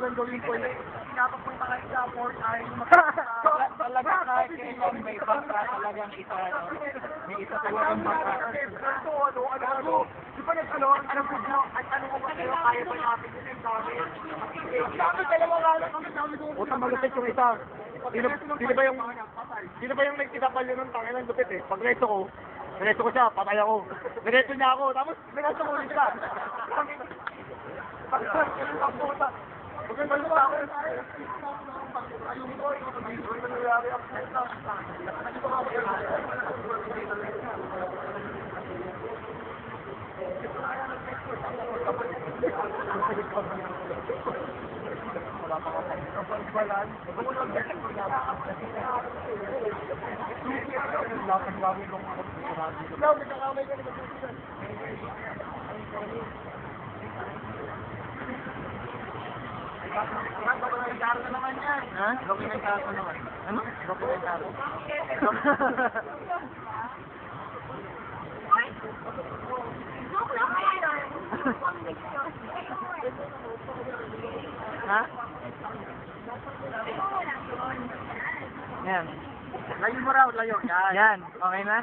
lang gawin ko yun. Pinapapunta kayo sa port ay Talaga kahit kailan may bangka talagang isa, no? May isa talagang bangka. Di ba nag-ano ko ba kayo, kaya ba natin yun ang dami? Sabi dalawa nga lang ang dami doon. Utang malupit yung isa. Sino ba yung nagkitapal yun ng tangin ng lupit eh? Pag resto ko siya, patay ako. Diretso niya ako, tapos diretso ko ulit siya. Dokumentaro na naman yan. Ha? Dokumentaro naman. Ano? Dokumentaro. Ha? Yan. Layo mo raw, layo. Yan. Yan. Okay na?